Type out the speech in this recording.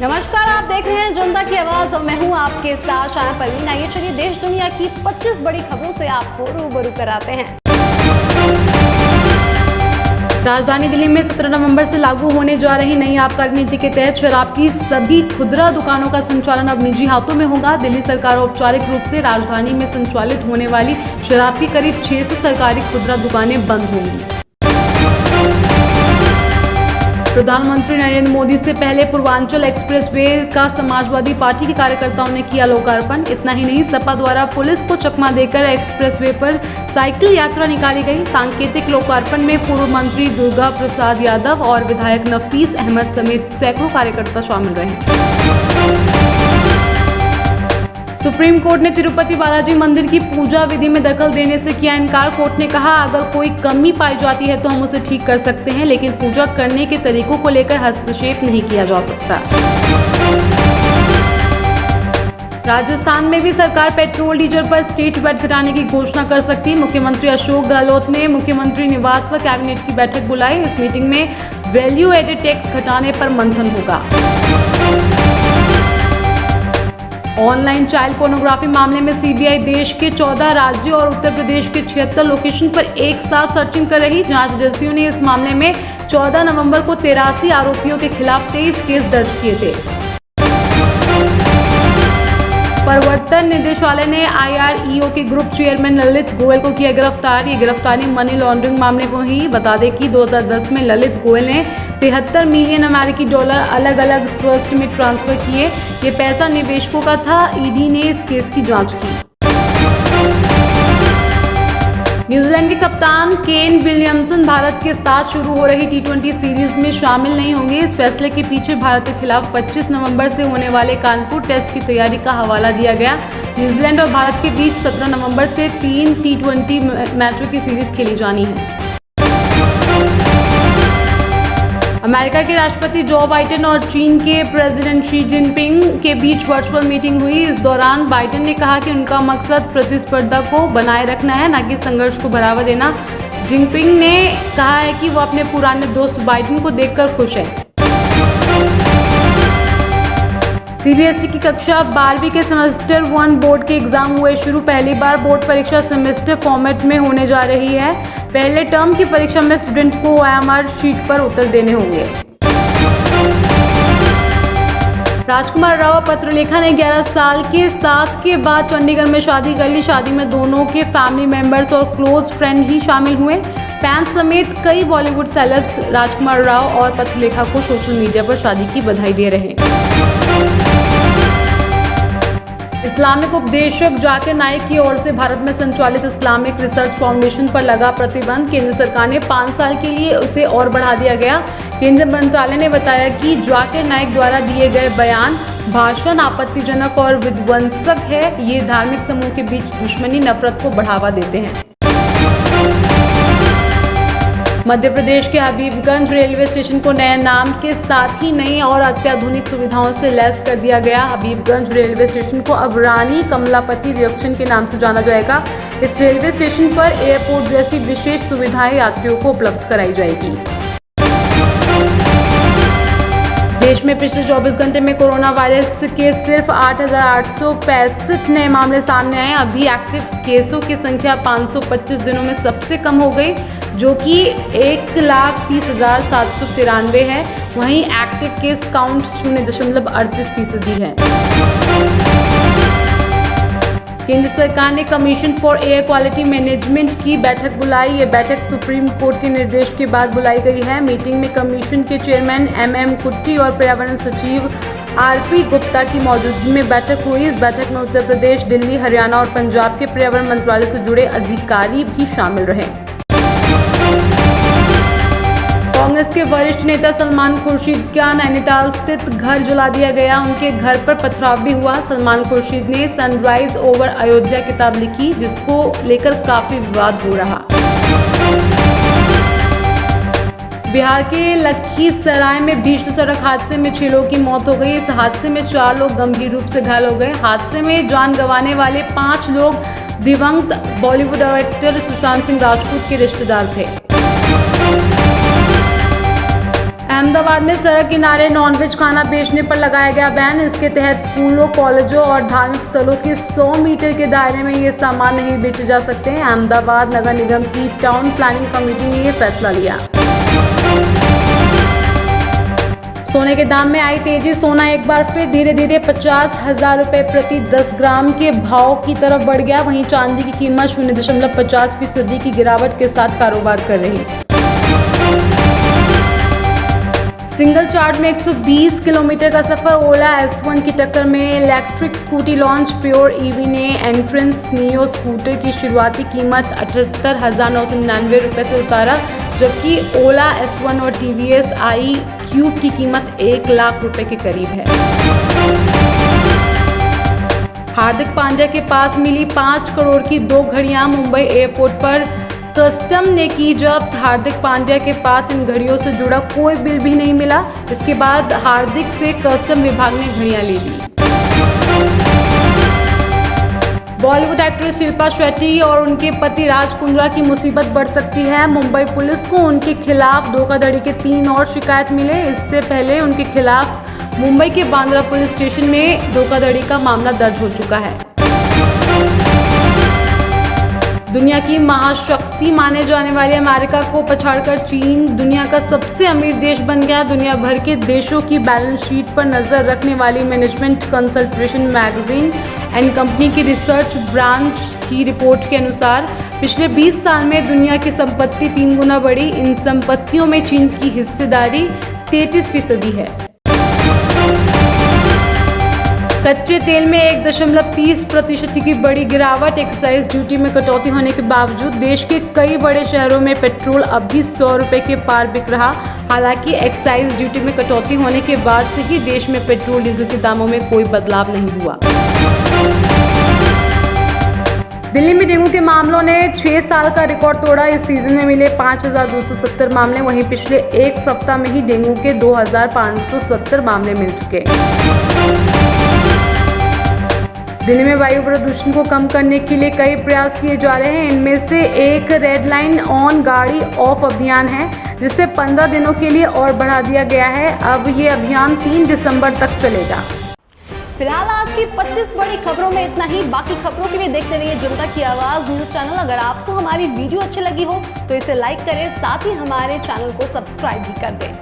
नमस्कार, आप देख रहे हैं जनता की आवाज और मैं हूं आपके साथ शाना परवीन। आइए चलिए देश दुनिया की 25 बड़ी खबरों से आपको रूबरू कराते हैं। राजधानी दिल्ली में 17 नवंबर से लागू होने जा रही नई आबकारी नीति के तहत शराब की सभी खुदरा दुकानों का संचालन अब निजी हाथों में होगा। दिल्ली सरकार औपचारिक रूप से राजधानी में संचालित होने वाली शराब की करीब 600 सरकारी खुदरा दुकानें बंद होंगी। प्रधानमंत्री नरेंद्र मोदी से पहले पूर्वांचल एक्सप्रेसवे का समाजवादी पार्टी के कार्यकर्ताओं ने किया लोकार्पण। इतना ही नहीं, सपा द्वारा पुलिस को चकमा देकर एक्सप्रेसवे पर साइकिल यात्रा निकाली गई। सांकेतिक लोकार्पण में पूर्व मंत्री दुर्गा प्रसाद यादव और विधायक नफीस अहमद समेत सैकड़ों कार्यकर्ता शामिल रहे। सुप्रीम कोर्ट ने तिरुपति बालाजी मंदिर की पूजा विधि में दखल देने से किया इनकार। कोर्ट ने कहा, अगर कोई कमी पाई जाती है तो हम उसे ठीक कर सकते हैं, लेकिन पूजा करने के तरीकों को लेकर हस्तक्षेप नहीं किया जा सकता। राजस्थान में भी सरकार पेट्रोल डीजल पर स्टेट वैट घटाने की घोषणा कर सकती है। मुख्यमंत्री अशोक गहलोत ने मुख्यमंत्री निवास पर कैबिनेट की बैठक बुलाई। इस मीटिंग में वैल्यू एडेड टैक्स घटाने पर मंथन होगा। ऑनलाइन चाइल्ड पोर्नोग्राफी मामले में सीबीआई देश के 14 राज्यों और उत्तर प्रदेश के 76 लोकेशन पर एक साथ सर्चिंग कर रही। जांच एजेंसियों ने इस मामले में 14 नवंबर को 83 आरोपियों के खिलाफ 23 केस दर्ज किए थे। प्रवर्तन निदेशालय ने IREO के ग्रुप चेयरमैन ललित गोयल को किया गिरफ्तार। ये गिरफ्तारी मनी लॉन्ड्रिंग मामले को ही। बता दें कि 2010 में ललित गोयल ने 73 मिलियन अमेरिकी डॉलर अलग अलग ट्रस्ट में ट्रांसफर किए। ये पैसा निवेशकों का था। ईडी ने इस केस की जांच की। न्यूजीलैंड के कप्तान केन विलियमसन भारत के साथ शुरू हो रही T20 सीरीज में शामिल नहीं होंगे। इस फैसले के पीछे भारत के खिलाफ 25 नवंबर से होने वाले कानपुर टेस्ट की तैयारी का हवाला दिया गया। न्यूजीलैंड और भारत के बीच 17 नवंबर से 3 T20 मैचों की सीरीज खेली जानी है। अमेरिका के राष्ट्रपति जो बाइडेन और चीन के प्रेसिडेंट शी जिनपिंग के बीच वर्चुअल मीटिंग हुई। इस दौरान बाइडेन ने कहा कि उनका मकसद प्रतिस्पर्धा को बनाए रखना है, न कि संघर्ष को बढ़ावा देना। जिनपिंग ने कहा है कि वो अपने पुराने दोस्त बाइडेन को देखकर खुश है। सीबीएसई की कक्षा 12वीं के सेमेस्टर 1 बोर्ड के एग्जाम हुए शुरू। पहली बार बोर्ड परीक्षा सेमेस्टर फॉर्मेट में होने जा रही है। पहले टर्म की परीक्षा में स्टूडेंट को OMR शीट पर उत्तर देने होंगे। राजकुमार राव और पत्रलेखा ने 11 साल के साथ के बाद चंडीगढ़ में शादी कर ली। शादी में दोनों के फैमिली मेंबर्स और क्लोज फ्रेंड ही शामिल हुए। फैंस समेत कई बॉलीवुड सेलेब्स राजकुमार राव और पत्रलेखा को सोशल मीडिया पर शादी की बधाई दे रहे हैं। इस्लामिक उपदेशक जाकिर नाइक की ओर से भारत में संचालित इस्लामिक रिसर्च फाउंडेशन पर लगा प्रतिबंध। केंद्र सरकार ने 5 साल के लिए उसे और बढ़ा दिया गया। केंद्रीय मंत्रालय ने बताया कि जाकिर नाइक द्वारा दिए गए बयान, भाषण आपत्तिजनक और विध्वंसक है। ये धार्मिक समूह के बीच दुश्मनी, नफरत को बढ़ावा देते हैं। मध्य प्रदेश के हबीबगंज रेलवे स्टेशन को नए नाम के साथ ही नई और अत्याधुनिक सुविधाओं से लैस कर दिया गया। हबीबगंज रेलवे स्टेशन को अब रानी कमलापति जंक्शन के नाम से जाना जाएगा। इस रेलवे स्टेशन पर एयरपोर्ट जैसी विशेष सुविधाएं यात्रियों को उपलब्ध कराई जाएगी। देश में पिछले 24 घंटे में कोरोना वायरस के सिर्फ 8,865 नए मामले सामने आए। अभी एक्टिव केसों की संख्या 525 दिनों में सबसे कम हो गई, जो कि 1,30,793 है। वहीं एक्टिव केस काउंट 0.38% है। केंद्र सरकार ने commission for air quality management की बैठक बुलाई। ये बैठक सुप्रीम कोर्ट के निर्देश के बाद बुलाई गई है। मीटिंग में कमीशन के चेयरमैन MM कुट्टी और पर्यावरण सचिव RP गुप्ता की मौजूदगी में बैठक हुई। इस बैठक में उत्तर प्रदेश, दिल्ली, हरियाणा और पंजाब के पर्यावरण मंत्रालय से जुड़े अधिकारी भी शामिल रहे। कांग्रेस के वरिष्ठ नेता सलमान खुर्शीद का नैनीताल स्थित घर जला दिया गया। उनके घर पर पथराव भी हुआ। सलमान खुर्शीद ने सनराइज ओवर अयोध्या किताब लिखी, जिसको लेकर काफी विवाद हो रहा। बिहार के लखीसराय में भीषण सड़क हादसे में 6 लोगों की मौत हो गई। इस हादसे में 4 लोग गंभीर रूप से घायल हो गए। हादसे में जान गंवाने वाले 5 लोग दिवंगत बॉलीवुड एक्टर सुशांत सिंह राजपूत के रिश्तेदार थे। अहमदाबाद में सड़क किनारे नॉनवेज खाना बेचने पर लगाया गया बैन। इसके तहत स्कूलों, कॉलेजों और धार्मिक स्थलों के 100 मीटर के दायरे में ये सामान नहीं बेचे जा सकते हैं। अहमदाबाद नगर निगम की टाउन प्लानिंग कमेटी ने ये फैसला लिया। सोने के दाम में आई तेजी। सोना एक बार फिर धीरे धीरे 50,000 रुपये प्रति 10 ग्राम के भाव की तरफ बढ़ गया। वहीं चांदी की कीमत 0.50% की गिरावट के साथ कारोबार कर रही। सिंगल चार्ज में 120 किलोमीटर का सफर। ओला S1 की टक्कर में electric scooty launch. Pure EV ने एंट्रेंस नियो स्कूटर की शुरुआती कीमत 78,999 रुपये से उतारा, जबकि ओला S1 और TVS iQube की कीमत 1 लाख रुपए के करीब है। हार्दिक पांड्या के पास मिली 5 करोड़ की 2 घड़ियां। मुंबई एयरपोर्ट पर कस्टम ने की जब्त। हार्दिक पांड्या के पास इन घड़ियों से जुड़ा कोई बिल भी नहीं मिला। इसके बाद हार्दिक से कस्टम विभाग ने घड़ियां ले ली। बॉलीवुड एक्ट्रेस शिल्पा शेट्टी और उनके पति राज कुंद्रा की मुसीबत बढ़ सकती है। मुंबई पुलिस को उनके खिलाफ धोखाधड़ी के 3 और शिकायत मिले। इससे पहले उनके खिलाफ मुंबई के बांद्रा पुलिस स्टेशन में धोखाधड़ी का मामला दर्ज हो चुका है। दुनिया की महाशक्ति माने जाने वाली अमेरिका को पछाड़कर चीन दुनिया का सबसे अमीर देश बन गया। दुनिया भर के देशों की बैलेंस शीट पर नजर रखने वाली management consultation magazine and company की रिसर्च ब्रांच की रिपोर्ट के अनुसार पिछले 20 साल में दुनिया की संपत्ति 3 गुना बढ़ी। इन संपत्तियों में चीन की हिस्सेदारी 33% है। कच्चे तेल में 1.30% की बड़ी गिरावट। एक्साइज ड्यूटी में कटौती होने के बावजूद देश के कई बड़े शहरों में पेट्रोल अब भी 100 रुपये के पार बिक रहा। हालांकि एक्साइज ड्यूटी में कटौती होने के बाद से ही देश में पेट्रोल डीजल के दामों में कोई बदलाव नहीं हुआ। दिल्ली में डेंगू के मामलों ने 6 साल का रिकॉर्ड तोड़ा। इस सीजन में मिले 5,270 मामले। वहीं पिछले एक सप्ताह में ही डेंगू के 2,570 मामले मिल चुके। दिल्ली में वायु प्रदूषण को कम करने के लिए कई प्रयास किए जा रहे हैं। इनमें से एक रेड लाइन ऑन गाड़ी ऑफ अभियान है, जिसे 15 दिनों के लिए और बढ़ा दिया गया है। अब ये अभियान 3 दिसंबर तक चलेगा। फिलहाल आज की 25 बड़ी खबरों में इतना ही। बाकी खबरों के लिए देखते रहिए जनता की आवाज न्यूज चैनल। अगर आपको हमारी वीडियो अच्छी लगी हो तो इसे लाइक करें, साथ ही हमारे चैनल को सब्सक्राइब भी कर दें।